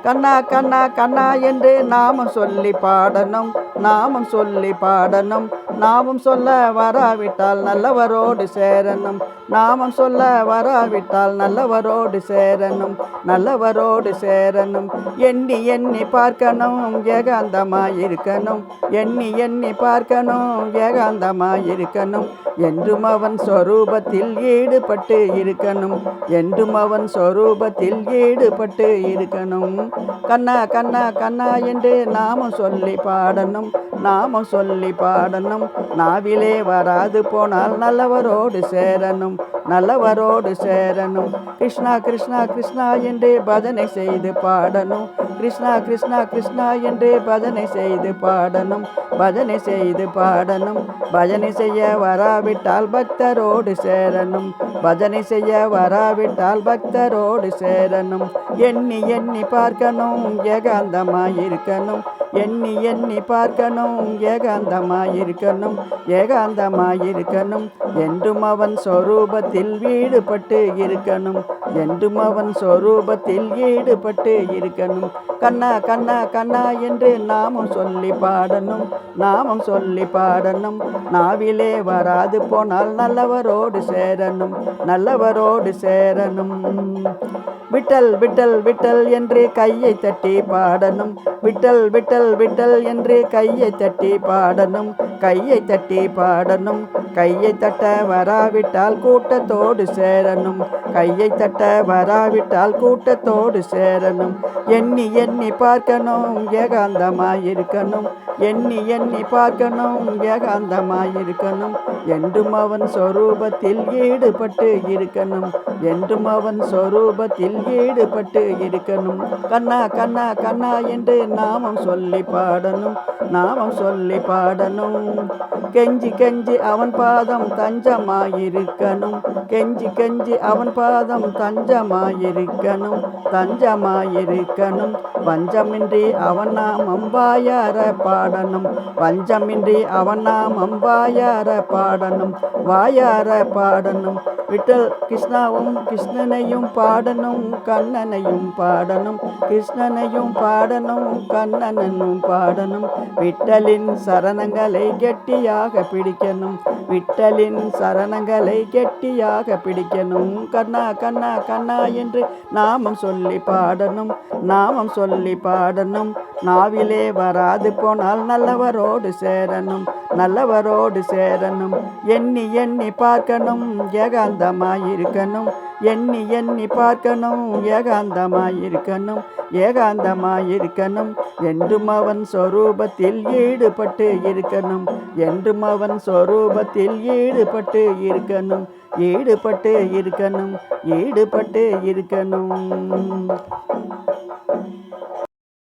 கண்ணா கண்ணா கண்ணா என்று நாமம் சொல்லி பாடணும், நாமம் சொல்லி பாடணும். நாமம் சொல்ல வராவிட்டால் நல்லவரோடு சேரணும், நாமம் சொல்ல வராவிட்டால் நல்லவரோடு சேரணும், நல்லவரோடு சேரணும். எண்ணி எண்ணி பார்க்கணும், ஏகாந்தமாயிருக்கணும், எண்ணி எண்ணி பார்க்கணும், ஏகாந்தமாயிருக்கணும். என்றும் அவன் சொரூபத்தில் ஈடுபட்டு இருக்கணும், என்றும் அவன் சொரூபத்தில் ஈடுபட்டு இருக்கணும். கண்ணா கண்ணா கண்ணா என்று நாமம் சொல்லி பாடணும், நாமம் சொல்லி பாடணும். நாவிலே வராது போனால் நல்லவரோடு சேரணும், நல்லவரோடு சேரணும். கிருஷ்ணா கிருஷ்ணா கிருஷ்ணா என்று பஜனை செய்து பாடணும், கிருஷ்ணா கிருஷ்ணா கிருஷ்ணா என்று பஜனை செய்து பாடணும், பஜனை செய்து பாடணும். பஜனை செய்ய வராவிட்டால் பக்தரோடு சேரணும், பஜனை செய்ய வராவிட்டால் பக்தரோடு சேரணும். எண்ணி எண்ணி பார்க்கணும், ஏகாந்தமாயிருக்கணும், எண்ணி எண்ணி பார்க்கணும், ஏகாந்தமாயிருக்கணும், ஏகாந்தமாயிருக்கணும். என்றும் அவன் சொரூபத்தில் ஈடுபட்டு இருக்கணும், என்றும் அவன் சொரூபத்தில் ஈடுபட்டு இருக்கணும். கண்ணா கண்ணா கண்ணா என்று நாமம் சொல்லி பாடணும், நாமம் சொல்லி பாடணும். நாவிலே வராது போனால் நல்லவரோடு சேரணும், நல்லவரோடு சேரணும். விட்டல் விட்டல் விட்டல் என்று கையை தட்டி பாடணும், விட்டல் விட்டல் விட்டல் என்று கையை தட்டி பாடணும், கையை தட்டி பாடணும். கையை தட்ட வராவிட்டால் கூட்டத்தோடு சேரணும், கையை தட்ட வராவிட்டால் கூட்டத்தோடு சேரணும். எண்ணி எண்ணி பார்க்கணும், ஏகாந்தமாயிருக்கணும், எண்ணி எண்ணி பார்க்கணும், ஏகாந்தமாயிருக்கணும். என்றும் அவன் சொரூபத்தில் ஈடுபட்டு இருக்கணும், என்றும் அவன் சொரூபத்தில் ஈடுபட்டு இருக்கணும். கண்ணா கண்ணா கண்ணா என்று நாமம் சொல்லி பாடணும், நாமம் சொல்லி பாடணும். கெஞ்சி கெஞ்சி அவன் பாதம் தஞ்சமாயிருக்கணும், கெஞ்சி கெஞ்சி அவன் பாதம் தஞ்சமாயிருக்கணும், தஞ்சமாயிருக்கணும். வஞ்சமின்றி அவன் நாமம் வாயார பாடணும், வஞ்சமின்றி அவன் நாமம் வாயார பாடணும், வாயார பாடணும். விட்டல் கிருஷ்ணாவும் கிருஷ்ணனையும் பாடணும், கண்ணனையும் பாடணும், கிருஷ்ணனையும் பாடணும், கண்ணனையும் பாடணும். விட்டலின் சரணங்களை கெட்டியாக பிடிக்கணும், விட்டலின் சரணங்களை கெட்டியாக பிடிக்கணும். கண்ணா கண்ணா கண்ணா என்று நாமம் சொல்லி பாடணும், நாமம் சொல்லி பாடணும். நாவிலே வராது போனால் நல்லவரோடு சேரணும், நல்லவரோடு சேரணும். எண்ணி எண்ணி பார்க்கணும், ஏகாந்தமாயிருக்கணும், எண்ணி எண்ணி பார்க்கணும், ஏகாந்தமாயிருக்கணும், ஏகாந்தமாயிருக்கணும். என்றும் அவன் சொரூபத்தில் ஈடுபட்டு இருக்கணும், என்றும் அவன் சொரூபத்தில் ஈடுபட்டு இருக்கணும், ஈடுபட்டு இருக்கணும், ஈடுபட்டு இருக்கணும்.